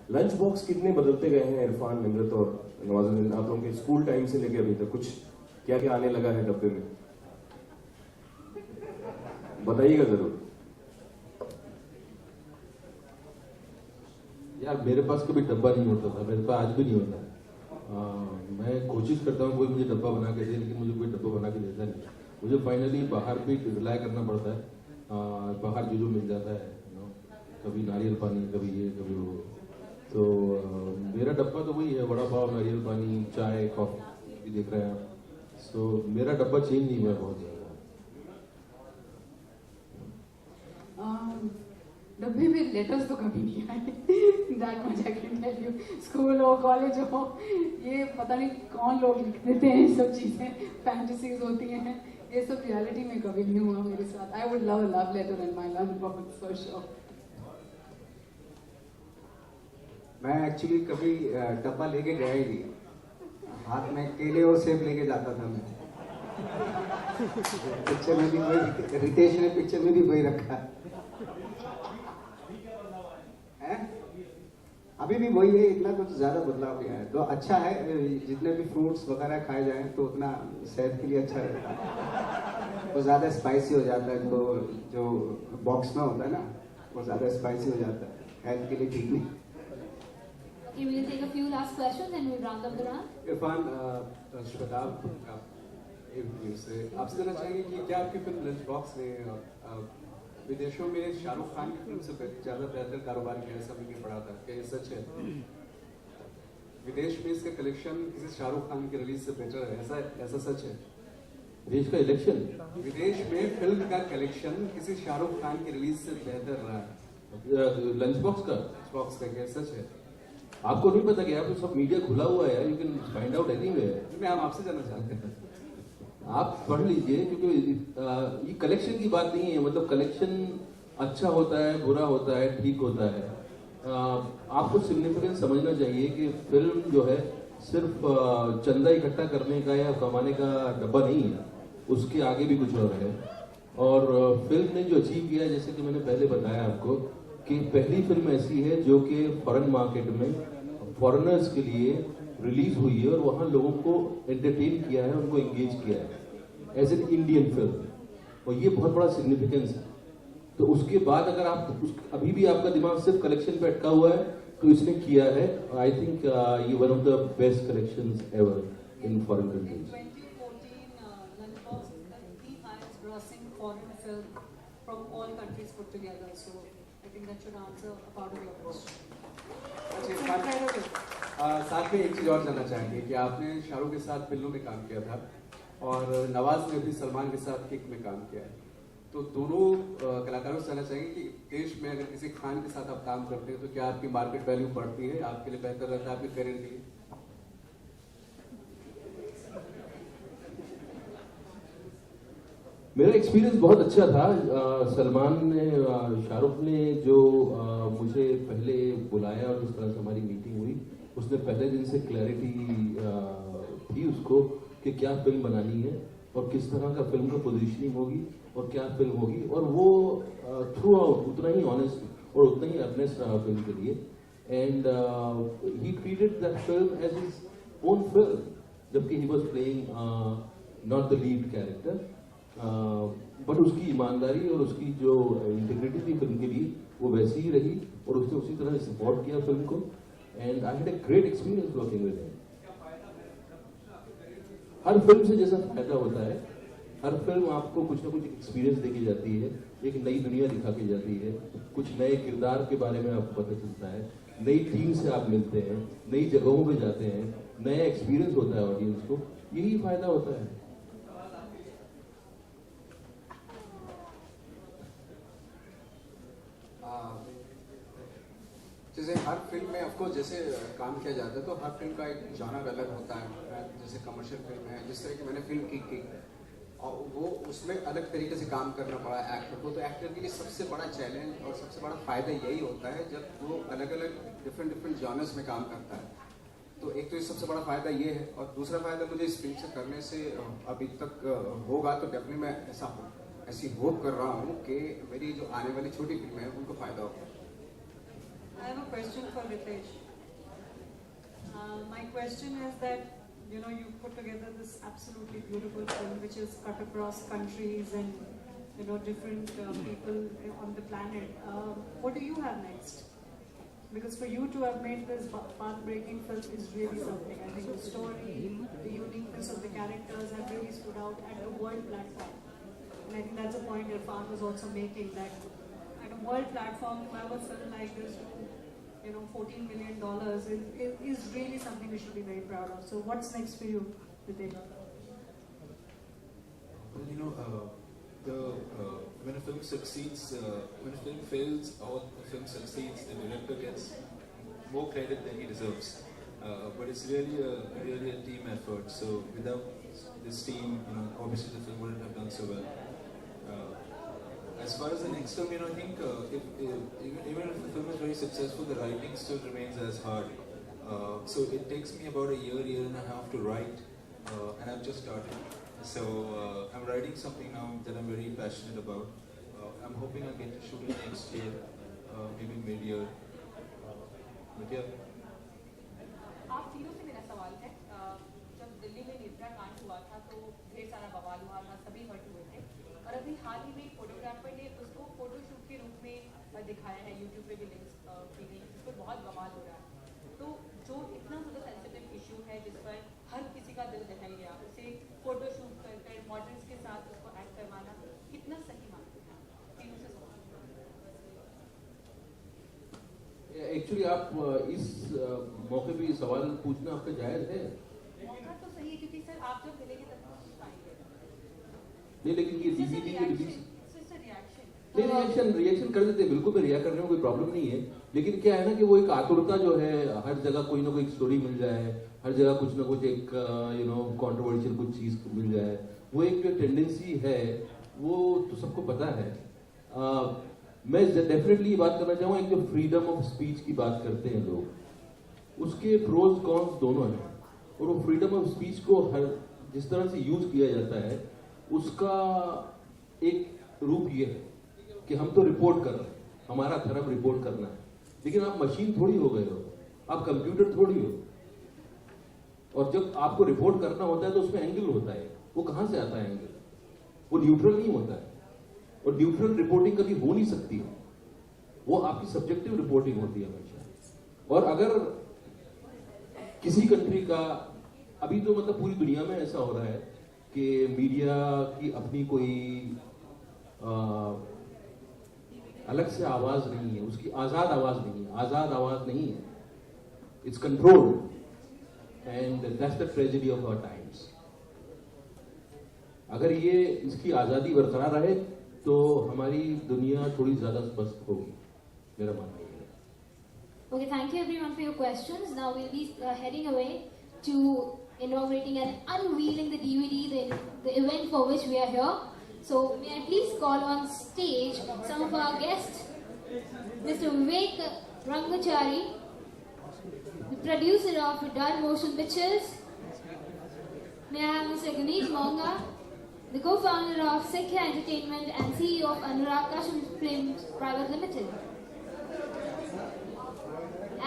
Lunch box कितने बदलते गए हैं इरफान, निमृत और नवाजुद्दीन, आप लोगों के स्कूल टाइम से लेके अभी तक कुछ क्या क्या आने लगा है डब्बे में, बताइएगा जरूर। यार मेरे पास कभी डब्बा नहीं होता था, मेरे पास आज भी नहीं होता। मैं कोशिश करता हूँ कोई मुझे डब्बा बना के दे, लेकिन मुझे कोई डब्बा बना के देता नहीं। मुझे फाइनली बाहर भी रिलाय करना पड़ता है, बाहर जो मिल जाता है, कभी नारियल पानी, कभी ये कभी वो। तो मेरा डब्बा तो वही है, वड़ा पाव, नारियल पानी, चाय, कॉफी भी देख रहे हैं आप। सो मेरा डब्बा चेंज नहीं हुआ बहुत ज़्यादा। डब्बे में लेटर्स तो कभी नहीं आए, that much I can tell you. School हो, कॉलेज हो, ये पता नहीं कौन लोग लिख देते हैं, सब चीजें फैंटेसीज होती हैं, ये सब रियलिटी में कभी नहीं हुआ मेरे साथ। I would love a love letter in my lunch box for sure. मैं एक्चुअली कभी डब्बा लेके गया ही नहीं, हाथ में केले और सेब लेके जाता था मैं। पिक्चर में भी वही, रितेश ने पिक्चर में भी वही रखा है, अभी भी वही है, इतना कुछ ज्यादा बदलाव नहीं है। तो अच्छा है, जितने भी फ्रूट्स वगैरह खाए जाएं तो उतना सेहत के लिए अच्छा रहता है। वो ज्यादा स्पाइसी हो जाता है, तो जो बॉक्स में होता है ना, वो ज्यादा स्पाइसी हो जाता है, हेल्थ के लिए ठीक नहीं। Okay, we'll take a few last questions and we'll round up the round. Irfan, Shwetab से आपसे जानना चाहेंगे कि क्या आपकी फिल्म लंच बॉक्स ने विदेशों में शाहरुख खान की फिल्म से ज्यादा बेहतर कारोबार किया, ऐसा मैंने पढ़ा था, क्या ये सच है? विदेश में इसका कलेक्शन किसी शाहरुख खान की रिलीज से बेटर है, ऐसा सच है? देश का इलेक्शन, विदेश में फिल्म का कलेक्शन किसी शाहरुख खान की रिलीज से बेहतर रहा है? लंच बॉक्स का क्या सच है? आपको नहीं पता क्या? आप सब मीडिया खुला हुआ है, you can find out anywhere. मैं हम आपसे जानना चाहते हैं, आप पढ़ लीजिए, क्योंकि ये कलेक्शन की बात नहीं है। मतलब कलेक्शन अच्छा होता है, बुरा होता है, ठीक होता है। आपको सिग्निफिकेंस समझना चाहिए कि फिल्म जो है सिर्फ चंदा इकट्ठा करने का या कमाने का डब्बा नहीं है, उसके आगे भी कुछ और है। और फिल्म ने जो अचीव किया, जैसे कि मैंने पहले बताया आपको, कि पहली फिल्म ऐसी है जो कि फॉरेन मार्केट में फॉरेनर्स के लिए रिलीज हुई है और वहाँ लोगों को एंटरटेन किया है, उनको एंगेज किया है एज एन इंडियन फिल्म, और ये बहुत बड़ा सिग्निफिकेंस है। तो उसके बाद अगर आप अभी भी आपका दिमाग सिर्फ कलेक्शन पे अटका हुआ है, तो इसने किया है, आई थिंक ये one of the best collections ever in foreign countries. 2014 Lunch Box is the highest grossing foreign film from all countries put together, so I think that should answer a part of your question. साथ में एक चीज और जानना चाहेंगे कि आपने शाहरुख के साथ फिल्मों में काम किया था और नवाज ने भी सलमान के साथ किक में काम किया है, तो दोनों कलाकारों से जानना चाहेंगे कि देश में अगर किसी खान के साथ आप काम करते हैं तो क्या आपकी मार्केट वैल्यू बढ़ती है, आपके लिए बेहतर रहता है आपके करियर के लिए? मेरा एक्सपीरियंस बहुत अच्छा था। सलमान ने, शाहरुख ने जो मुझे पहले बुलाया और जिस तरह से हमारी मीटिंग हुई, उसने पहले दिन से क्लैरिटी थी उसको कि क्या फिल्म बनानी है और किस तरह का फिल्म का पोजीशनिंग होगी और क्या फिल्म होगी, और वो थ्रू आउट उतना ही ऑनेस्ट और उतना ही अर्नेस्ट रहा फिल्म के लिए। And he treated that film as his own film, जबकि he was playing not the lead character, but उसकी ईमानदारी और उसकी जो इंटीग्रिटी थी फिल्म के लिए वो वैसी ही रही और उसने उसी तरह सपोर्ट किया फिल्म को। And I had a great experience working with him. Her film से जैसा फायदा होता है, हर फिल्म आपको कुछ ना कुछ एक्सपीरियंस देके जाती है, एक नई दुनिया दिखा के जाती है, कुछ नए किरदार के बारे में आपको पता चलता है, नई टीम से आप मिलते हैं, नई जगहों पे जाते हैं, नया एक्सपीरियंस होता है ऑडियंस को, यही फायदा होता है। जैसे हर फिल्म में ऑफकोर्स जैसे काम किया जाता है तो हर फिल्म का एक जॉनर अलग होता है। जैसे कमर्शियल फिल्म है, जिस तरह की मैंने फिल्म की और वो उसमें अलग तरीके से काम करना पड़ा एक्टर को, तो एक्टर के लिए सबसे बड़ा चैलेंज और सबसे बड़ा फायदा यही होता है जब वो अलग अलग डिफरेंट जॉनर्स में काम करता है। तो एक तो सबसे बड़ा फायदा ये है, और दूसरा फायदा मुझे इस फिल्म से करने से अभी तक होगा, तो डेफिनेटली मैं ऐसी होप कर रहा हूँ कि मेरी जो आने वाली छोटी फिल्में हैं उनको फायदा होगा। I have a question for Ritesh. My question is that, you know, you put together this absolutely beautiful film which is cut across countries and, you know, different people on the planet. What do you have next? Because for you to have made this path-breaking film is really something. I think the story, the uniqueness of the characters have really stood out at the world platform. And I think that's a point Irfan was also making, that at a world platform, to have a film like this, you know, $14 million is really something we should be very proud of. So what's next for you, Ritesh? Well, you know, when a film succeeds, when a film fails or a film succeeds, the director gets more credit than he deserves. But it's really a team effort. So without this team, you know, obviously the film wouldn't have done so well. As far as the next film, you know, I think even if the film is very successful, the writing still remains as hard. So it takes me about a year and a half to write, and I've just started. So I'm writing something now that I'm very passionate about. I'm hoping I'll get to shoot it next year, maybe mid-year. But yeah. आप तीनों से मेरा सवाल है, जब दिल्ली में निर्भया कांड हुआ था तो ढेर सारा बवाल हुआ था, सभी हर्ट हुए थे, और अभी हाल ही में एक फोटोग्राफर ने उसको फोटोशूट के रूप में दिखाया है, यूट्यूब पे भी लिंक्स की गई, जिस पर बहुत बवाल हो रहा है। तो जो इतना ज़्यादा सेंसिटिव इशू है जिस पर हर किसी का दिल दहल गया, उसे फोटोशूट कर मॉडल्स के साथ उसको एक्ट करवाना कितना सही मानते हैं? तीनों से सवाल। एक्चुअली आप इस मौके पे सवाल पूछना आपका जायज है। मौका तो सही है क्योंकि सर आप जब मिलेंगे तब पूछ पाएंगे। नहीं, लेकिन ये डीवीडी के रिलीज नहीं, रिएक्शन रिएक्शन कर देते हैं, बिल्कुल मैं रिएक्ट करने में कोई प्रॉब्लम नहीं है। लेकिन क्या है ना कि वो एक आतुरता जो है, हर जगह कोई ना कोई स्टोरी मिल जाए, हर जगह कुछ ना कुछ एक यू नो कंट्रोवर्शियल कुछ चीज मिल जाए, वो एक जो टेंडेंसी है वो तो सबको पता है। मैं डेफिनेटली ये बात करना चाहूँगा, एक जो फ्रीडम ऑफ स्पीच की बात करते हैं लोग, उसके प्रोज कॉन्स दोनों हैं, और वो फ्रीडम ऑफ स्पीच को हर जिस तरह से यूज किया जाता है उसका एक रूप ये है कि हम तो रिपोर्ट कर रहे हैं, हमारा धर्म रिपोर्ट करना है, लेकिन आप मशीन थोड़ी हो गए हो, आप कंप्यूटर थोड़ी हो, और जब आपको रिपोर्ट करना होता है तो उसमें एंगल होता है। वो कहां से आता है एंगल? वो न्यूट्रल नहीं होता है, और न्यूट्रल रिपोर्टिंग कभी हो नहीं सकती है, वो आपकी सब्जेक्टिव रिपोर्टिंग होती है हमेशा। और अगर किसी कंट्री का, अभी तो मतलब पूरी दुनिया में ऐसा हो रहा है कि मीडिया की अपनी कोई अलग से आवाज नहीं है, उसकी आजाद आवाज नहीं है, आजाद आवाज नहीं है, it's controlled, and that's the tragedy of our times. अगर ये इसकी आजादी बरकरार रहे तो हमारी दुनिया थोड़ी ज्यादा स्पष्ट होगी, मेरा मानना है। Okay, thank you everyone for your questions. Now we'll be heading away to inaugurating and unveiling the DVD, the event for which we are here. So may I please call on stage some of our guests, Mr. Vivek Rangachari, the producer of Dart Motion Pictures. May I have Mr. Ganesh Monga, the co-founder of Sekhya Entertainment and CEO of Anurag Kashyap Films Private Limited.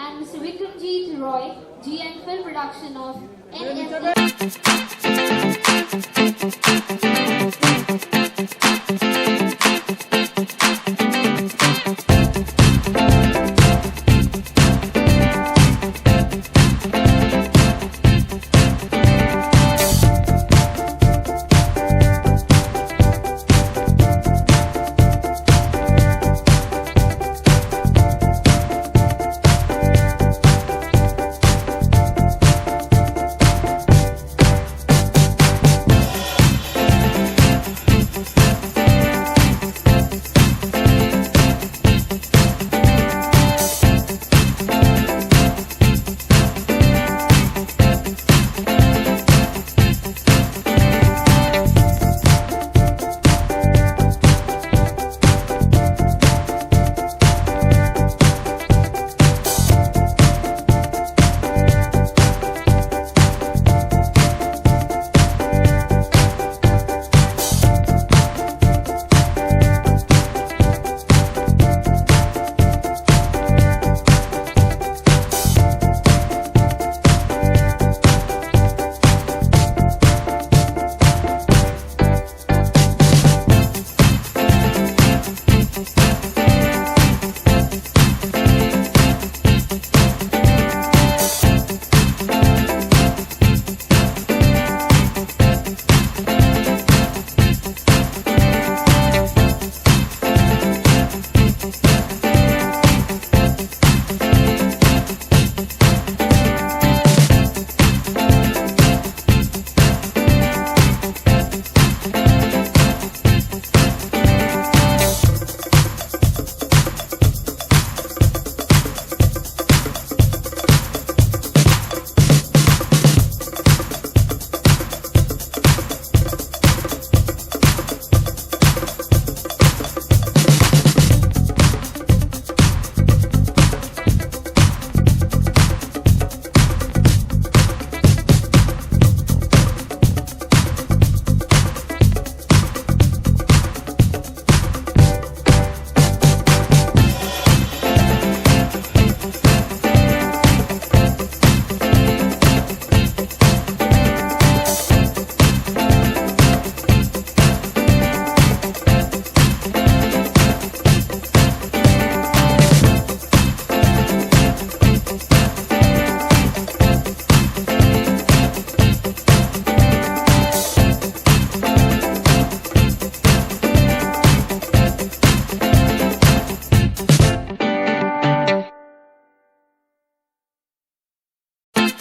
And Mr. Vikramjit Roy, GM Film Production of NSF.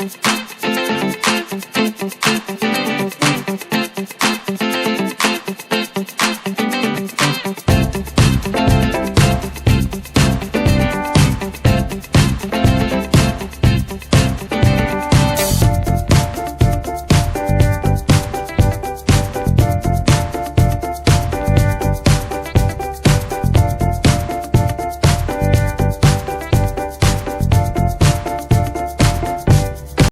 है।